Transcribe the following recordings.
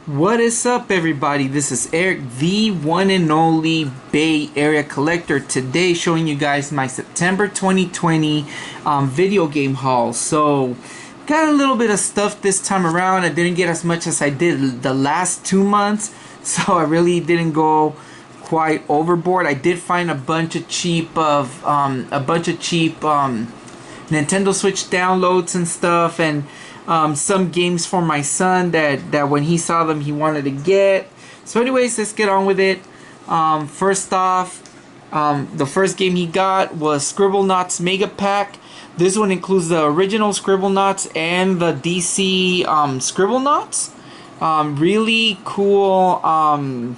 What is up, everybody? This is Eric, the one and only Bay Area collector. Today showing you guys my September 2020 video game haul. So got a little bit of stuff this time around. I didn't get as much as I did the last 2 months, so I really didn't go quite overboard. I did find a bunch of cheap Nintendo Switch downloads and stuff, and some games for my son that when he saw them he wanted to get. So anyways, let's get on with it. First off, the first game he got was Scribblenauts Mega Pack. This one includes the original Scribblenauts and the DC Scribblenauts. Really cool.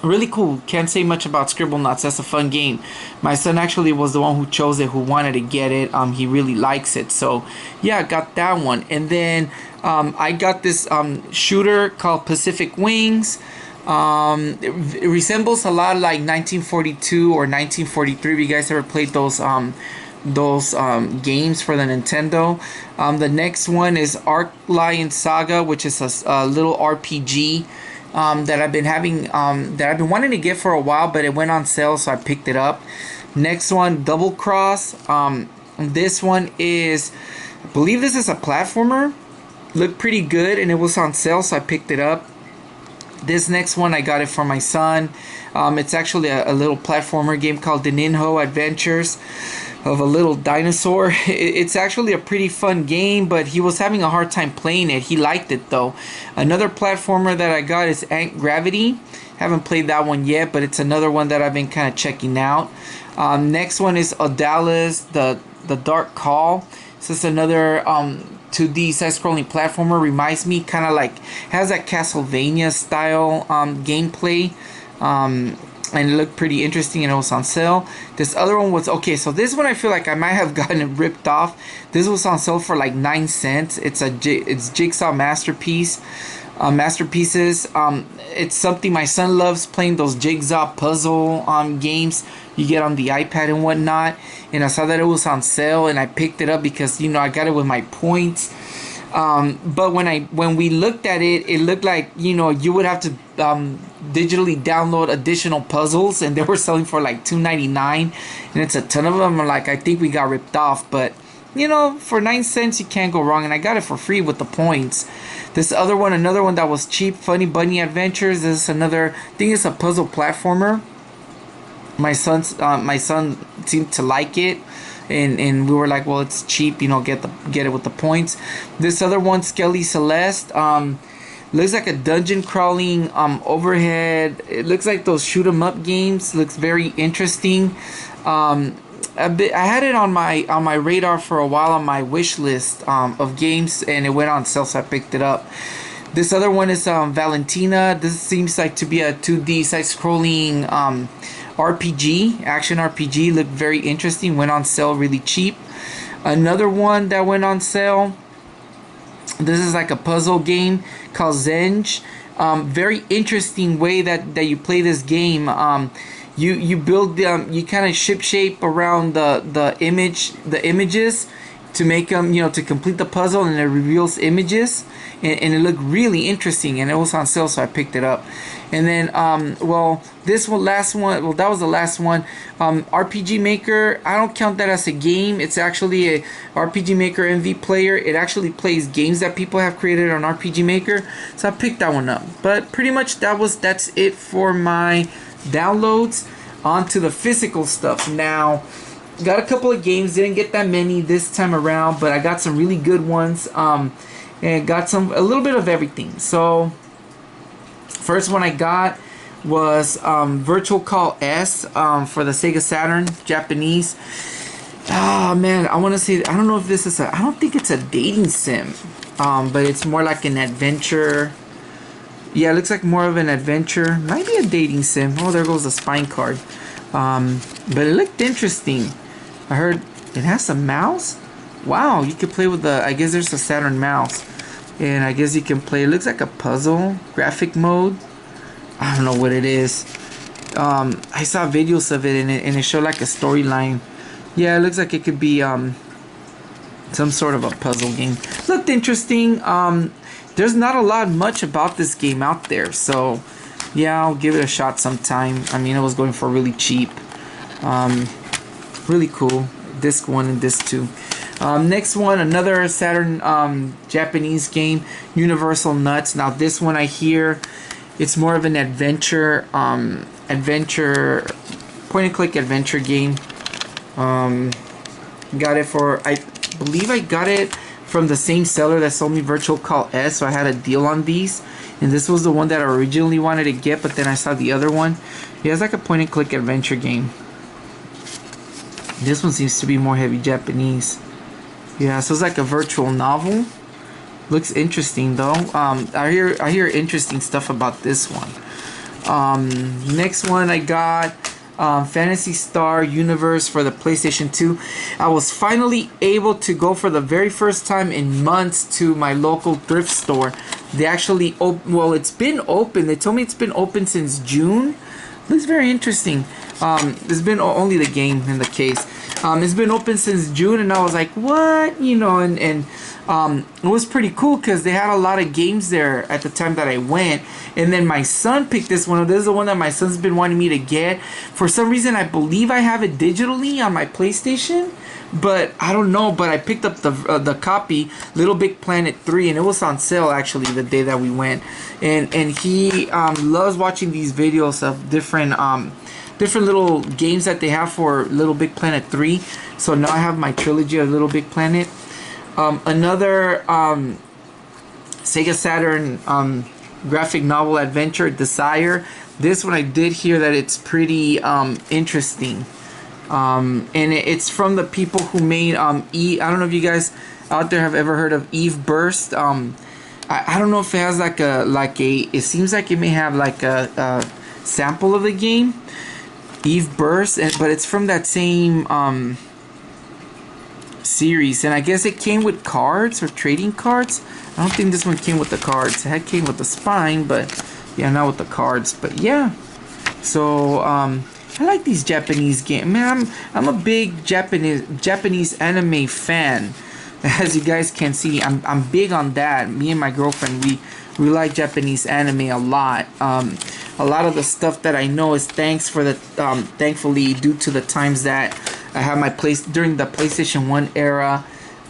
Really cool. Can't say much about Scribblenauts. That's a fun game. My son actually was the one who chose it, who wanted to get it. He really likes it. So yeah, I got that one. And then I got this shooter called Pacific Wings. It resembles a lot like 1942 or 1943. If you guys ever played those games for the Nintendo. The next one is Arc Lion Saga, which is a little RPG. That I've been wanting to get for a while, but it went on sale, so I picked it up. Next one, Double Cross. This one is, I believe this is a platformer. Looked pretty good, and it was on sale, so I picked it up. This next one, I got it for my son. It's actually a little platformer game called The Ninho Adventures of a little dinosaur. It's actually a pretty fun game, but he was having a hard time playing it. He liked it though. Another platformer that I got is Ant Gravity. Haven't played that one yet, but it's another one that I've been kind of checking out. Next one is Gonzalez, the Dark Call. This is another 2D side-scrolling platformer. Reminds me, kind of like, has that Castlevania style gameplay. And it looked pretty interesting, and it was on sale. This other one was okay. So this one I feel like I might have gotten it ripped off. This was on sale for like 9 cents. It's Jigsaw Masterpieces. It's something my son loves, playing those jigsaw puzzle games you get on the iPad and whatnot. And I saw that it was on sale, and I picked it up because I got it with my points. But when we looked at it, it looked like you would have to digitally download additional puzzles, and they were selling for like $2.99, and it's a ton of them. Like, I think we got ripped off, but for 9 cents you can't go wrong, and I got it for free with the points. This other one, another one that was cheap, Funny Bunny Adventures. This is another, I think it's a puzzle platformer. My son seemed to like it. And we were like, well, it's cheap, get it with the points. This other one, Skelly Celeste, looks like a dungeon crawling overhead. It looks like those shoot 'em up games. Looks very interesting. I had it on my radar for a while, on my wish list of games, and it went on sale, so I picked it up. This other one is Valentina. This seems like to be a 2D side-scrolling RPG, action RPG. Looked very interesting. Went on sale really cheap. Another one that went on sale. This is like a puzzle game called Zenge. Very interesting way that you play this game. You build you kind of ship shape around the images to make them, to complete the puzzle, and it reveals images, and it looked really interesting, and it was on sale, so I picked it up. And then this last one, that was the last one. RPG Maker, I don't count that as a game. It's actually a RPG Maker MV player. It actually plays games that people have created on RPG Maker, so I picked that one up. But pretty much that's it for my downloads. On to the physical stuff now. Got a couple of games, didn't get that many this time around, but I got some really good ones, and got a little bit of everything. So first one I got was Virtual Call S for the Sega Saturn, Japanese. Oh man, I want to say, I don't know if this is I don't think it's a dating sim, but it's more like an adventure. Yeah, it looks like more of an adventure. Might be a dating sim. Oh, there goes the spine card. But it looked interesting. I heard it has a mouse. Wow, you can play with I guess there's a Saturn mouse, and I guess you can play. It looks like a puzzle graphic mode. I don't know what it is. I saw videos of it, and it showed like a storyline. Yeah, it looks like it could be some sort of a puzzle game. Looked interesting. there's not a lot much about this game out there. So yeah, I'll give it a shot sometime. I mean, it was going for really cheap. Really cool. Disc 1 and Disc 2. Next one, another Saturn Japanese game, Universal Nuts. Now this one I hear it's more of an adventure, point and click adventure game. Got it for, I believe I got it from the same seller that sold me Virtual Call S, so I had a deal on these. And this was the one that I originally wanted to get, but then I saw the other one. Yeah, it's like a point and click adventure game. This one seems to be more heavy Japanese. Yeah, so it's like a virtual novel. Looks interesting though. I hear interesting stuff about this one. Next one I got Phantasy Star Universe for the PlayStation 2. I was finally able to go for the very first time in months to my local thrift store. They actually well, it's been open. They told me it's been open since June. Looks very interesting. It's been only the game in the case. It's been open since June, and I was like, what? You know, and it was pretty cool because they had a lot of games there at the time that I went. And then my son picked this one. This is the one that my son's been wanting me to get. For some reason, I believe I have it digitally on my PlayStation, but I don't know. But I picked up the copy, Little Big Planet 3, and it was on sale actually the day that we went. And he loves watching these videos of different little games that they have for Little Big Planet 3. So now I have my trilogy of Little Big Planet. Another Sega Saturn graphic novel adventure, Desire. This one I did hear that it's pretty interesting. And it's from the people who made I don't know if you guys out there have ever heard of Eve Burst. I don't know if it has like a it seems like it may have like a sample of the game, Eve Burst, but it's from that same series, and I guess it came with cards or trading cards. I don't think this one came with the cards. It came with the spine, but yeah, not with the cards. But yeah, so I like these Japanese games. Man, I'm a big Japanese anime fan. As you guys can see, I'm big on that. Me and my girlfriend, we like Japanese anime a lot. A lot of the stuff that I know is thankfully due to the times that I have my place during the PlayStation 1 era,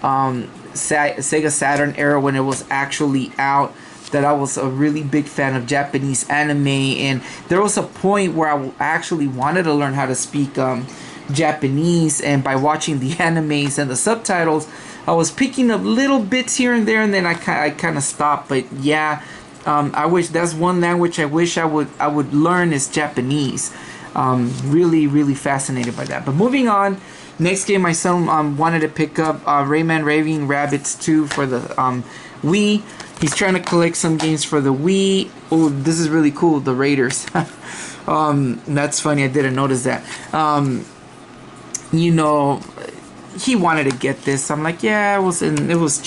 Sega Saturn era when it was actually out, that I was a really big fan of Japanese anime. And there was a point where I actually wanted to learn how to speak Japanese, and by watching the animes and the subtitles, I was picking up little bits here and there, and then I kind of stopped. But yeah, I wish that's one language I wish I would learn is Japanese. Really fascinated by that. But moving on, next game my son wanted to pick up Rayman Raving Rabbids 2 for the Wii. He's trying to collect some games for the Wii. Oh, this is really cool, the Raiders. That's funny, I didn't notice that. You know, he wanted to get this. I'm like, yeah, it was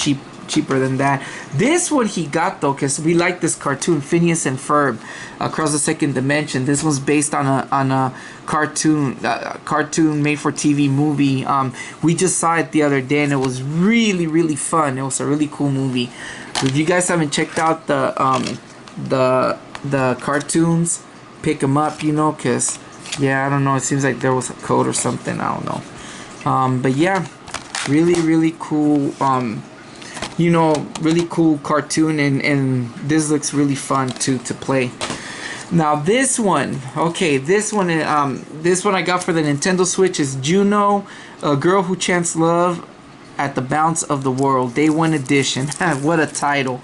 cheaper than that. This one he got though, because we like this cartoon, Phineas and Ferb, Across the Second Dimension. This was based on a cartoon made for TV movie. We just saw it the other day, and it was really fun. It was a really cool movie. If you guys haven't checked out the cartoons, pick them up, you know, because yeah, I don't know, it seems like there was a code or something, I don't know. But yeah, really cool, you know, really cool cartoon, and this looks really fun to play. Now this one, okay, this one I got for the Nintendo Switch is Juno, A Girl Who Chants Love at the Bounce of the World, Day 1 Edition. What a title.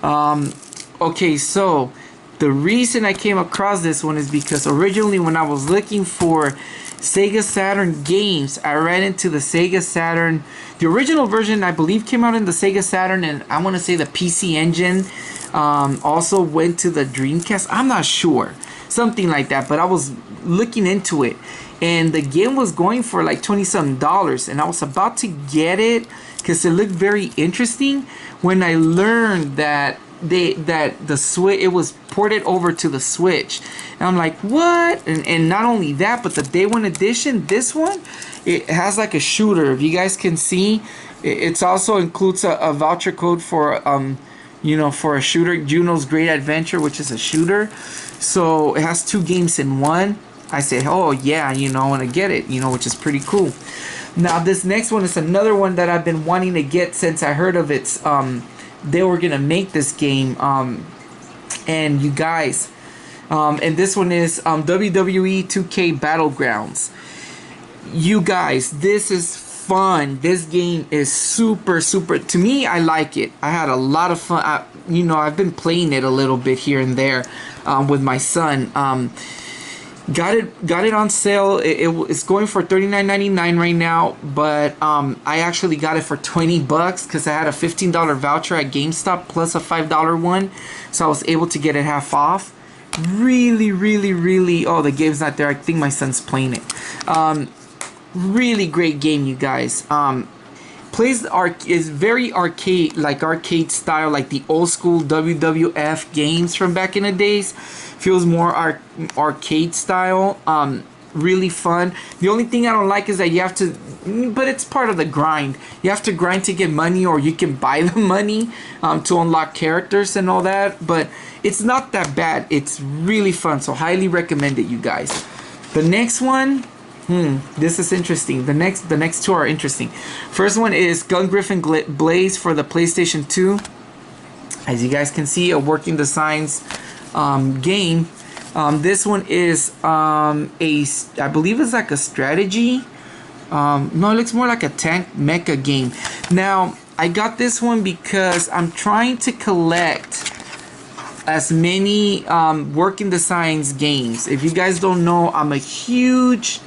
Okay, so the reason I came across this one is because originally when I was looking for Sega Saturn games, I ran into the Sega Saturn. The original version, I believe, came out in the Sega Saturn, and I want to say the PC Engine also went to the Dreamcast. I'm not sure. Something like that, but I was looking into it, and the game was going for like $20-something, and I was about to get it because it looked very interesting when I learned that the Switch, it was ported over to the Switch, and I'm like, what? And not only that, but the Day 1 Edition, this one, it has like a shooter. If you guys can see, it's also includes a voucher code for you know, for a shooter. Juno's Great Adventure, which is a shooter. So it has 2 games in one. I said, oh yeah, you know, I want to get it, you know, which is pretty cool. Now this next one is another one that I've been wanting to get since I heard of its they were gonna make this game, and you guys, and this one is WWE 2K Battlegrounds. You guys, this is fun. This game is super, to me, I like it. I had a lot of fun. You know, I've been playing it a little bit here and there with my son. Got it on sale. It's going for $39.99 right now, but I actually got it for $20 because I had a $15 voucher at GameStop plus a $5 one, so I was able to get it half off. Really, oh, the game's not there. I think my son's playing it. Really great game, you guys. Is very arcade style, like the old school WWF games from back in the days. Feels more arcade style. Really fun. The only thing I don't like is that you have to, but it's part of the grind. You have to grind to get money, or you can buy the money to unlock characters and all that. But it's not that bad. It's really fun. So highly recommend it, you guys. The next one. This is interesting. The next 2 are interesting. First one is Gungriffin Blaze for the PlayStation 2. As you guys can see, a working designs game. This one is I believe it's like a strategy. No, it looks more like a tank mecha game. Now, I got this one because I'm trying to collect as many working designs games. If you guys don't know, I'm a huge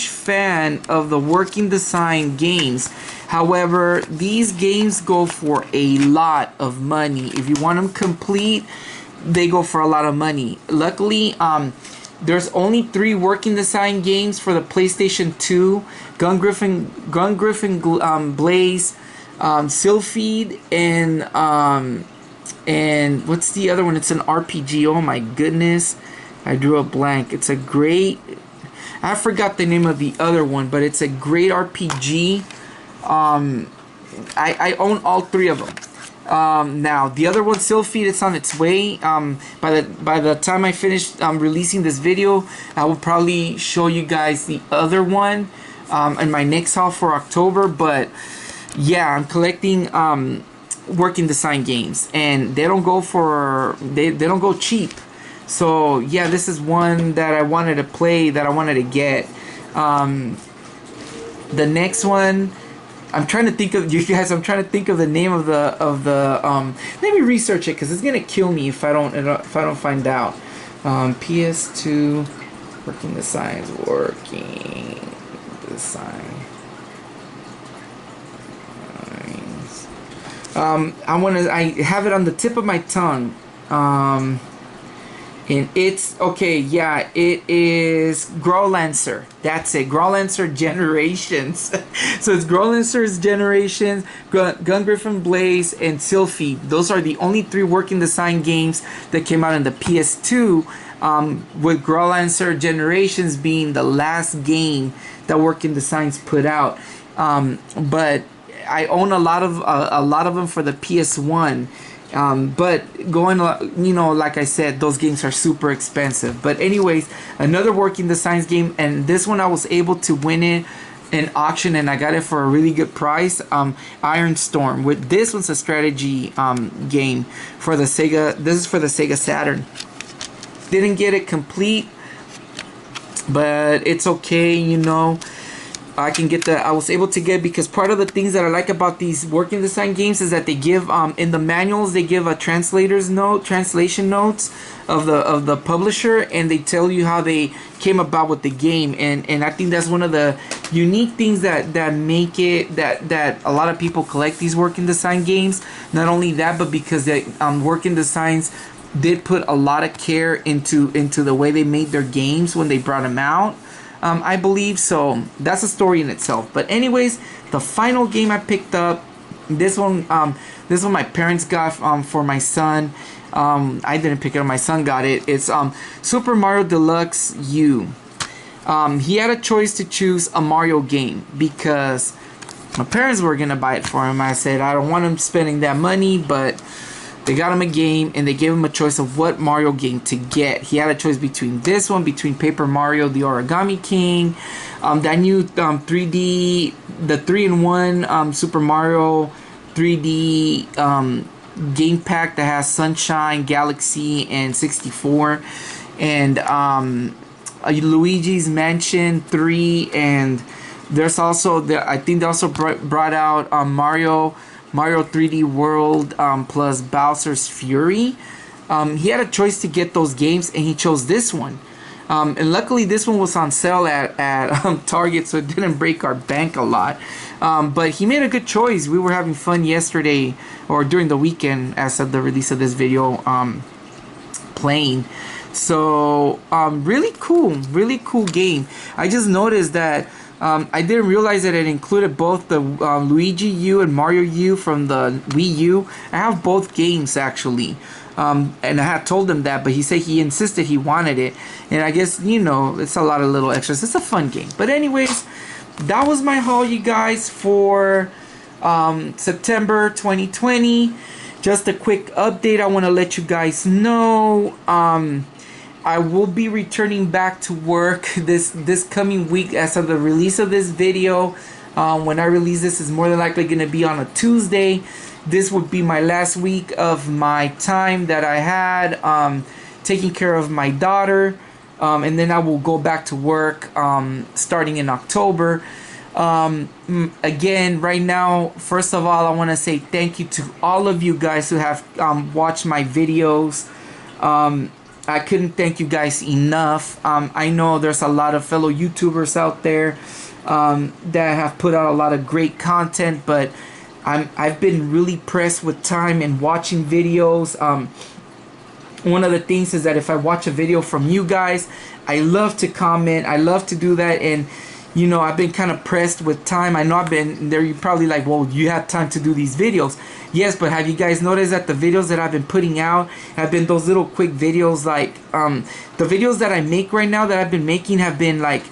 fan of the working design games. However, these games go for a lot of money. If you want them complete, they go for a lot of money. Luckily, there's only 3 working design games for the PlayStation 2: Gungriffin Blaze, Sylphid, and what's the other one? It's an RPG. Oh my goodness, I drew a blank. It's a great, I forgot the name of the other one, but it's a great RPG. I own all 3 of them. Now the other one, Sylphid, it's on its way. By the time I finish releasing this video, I will probably show you guys the other one in my next haul for October. But yeah, I'm collecting working design games, and they don't go for they don't go cheap. So yeah, this is one that I wanted to play, that I wanted to get. The next one, I'm trying to think of, you guys, I'm trying to think of the name of the let me research it, because it's gonna kill me if I don't find out. PS2 working designs. I have it on the tip of my tongue. And it's, okay, yeah, it is Growlancer. That's it, Growlancer Generations. So it's Growlancer's Generations, Gungriffin Blaze, and Sylphid. Those are the only 3 working design games that came out in the PS2, with Growlancer Generations being the last game that Working Designs put out. But I own a lot of them for the PS1. But going, you know, like I said, those games are super expensive. But anyways, another Working Designs game, and this one I was able to win it in auction, and I got it for a really good price. Iron Storm. With this one's a strategy game for the Sega. This is for the Sega Saturn. Didn't get it complete, but it's okay, you know. I was able to get, because part of the things that I like about these working design games is that they give in the manuals, they give a translation notes of the publisher, and they tell you how they came about with the game, and I think that's one of the unique things that make it that a lot of people collect these working design games. Not only that, but because they working designs did put a lot of care into the way they made their games when they brought them out. I believe so. That's a story in itself. But anyways, the final game I picked up, this one my parents got for my son. I didn't pick it up, my son got it. It's Super Mario Deluxe U. He had a choice to choose a Mario game, because my parents were gonna buy it for him. I said I don't want him spending that money, but They got him a game, and they gave him a choice of what Mario game to get. He had a choice between this one, between Paper Mario, the Origami King, that new 3D, the 3-in-1 Super Mario 3D game pack that has Sunshine, Galaxy, and 64, and Luigi's Mansion 3, and there's also I think they also brought out Mario 3D World plus Bowser's Fury. He had a choice to get those games, and he chose this one. And luckily, this one was on sale at Target, so it didn't break our bank a lot. But he made a good choice. We were having fun yesterday, or during the weekend, as of the release of this video, playing. So, really cool game. I just noticed that I didn't realize that it included both the Luigi U and Mario U from the Wii U. I have both games, actually. And I had told him that, but he said he insisted he wanted it. And I guess, you know, it's a lot of little extras. It's a fun game. But anyways, that was my haul, you guys, for September 2020. Just a quick update. I want to let you guys know I will be returning back to work this coming week as of the release of this video. When I release this, is more than likely going to be on a Tuesday. This would be my last week of my time that I had taking care of my daughter. And then I will go back to work starting in October. Again, right now, first of all, I want to say thank you to all of you guys who have watched my videos. I couldn't thank you guys enough. I know there's a lot of fellow YouTubers out there that have put out a lot of great content, but I've been really pressed with time and watching videos. One of the things is that if I watch a video from you guys, I love to comment. I love to do that, and you know, I've been kind of pressed with time. I know I've been there. You're probably like, well, you have time to do these videos. Yes, but have you guys noticed that the videos that I've been putting out have been those little quick videos? Like the videos that I make right now that I've been making have been like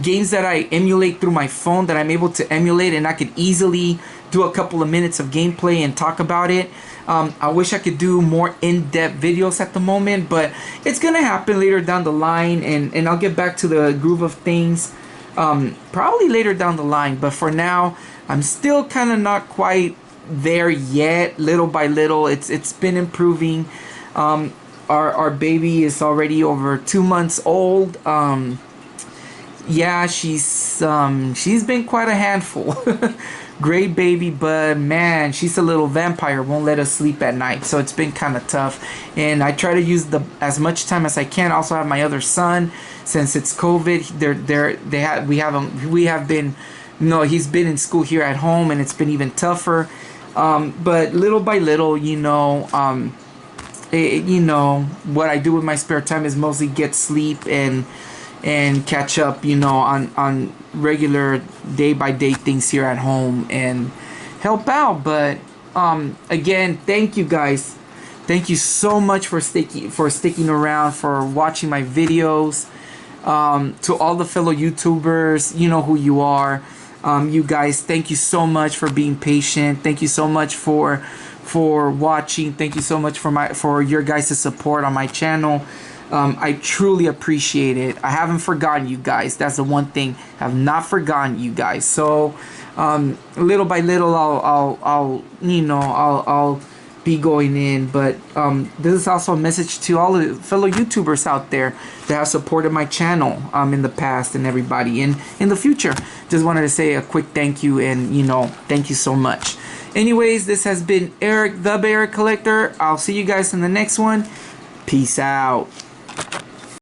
games that I emulate through my phone, that I'm able to emulate, and I could easily do a couple of minutes of gameplay and talk about it. I wish I could do more in-depth videos at the moment, but it's gonna happen later down the line, and I'll get back to the groove of things probably later down the line. But for now, I'm still kind of not quite there yet. Little by little, it's been improving. Our baby is already over 2 months old. Yeah, she's been quite a handful. Great baby, but man, she's a little vampire. Won't let us sleep at night, so it's been kind of tough. And I try to use as much time as I can. I also have my other son. Since it's COVID, we have been, he's been in school here at home, and it's been even tougher. But little by little, what I do with my spare time is mostly get sleep and catch up, on regular day-by-day things here at home and help out. But again, thank you guys. Thank you so much for sticking around, for watching my videos. To all the fellow YouTubers, you know who you are. You guys, thank you so much for being patient. Thank you so much for watching. Thank you so much for your guys' support on my channel. I truly appreciate it. I haven't forgotten you guys. That's the one thing. I have not forgotten you guys. So little by little, I'll be going in. But this is also a message to all the fellow YouTubers out there that have supported my channel in the past, and everybody in the future. Just wanted to say a quick thank you, and thank you so much. Anyways, this has been Eric, the Bear Collector. I'll see you guys in the next one. Peace out.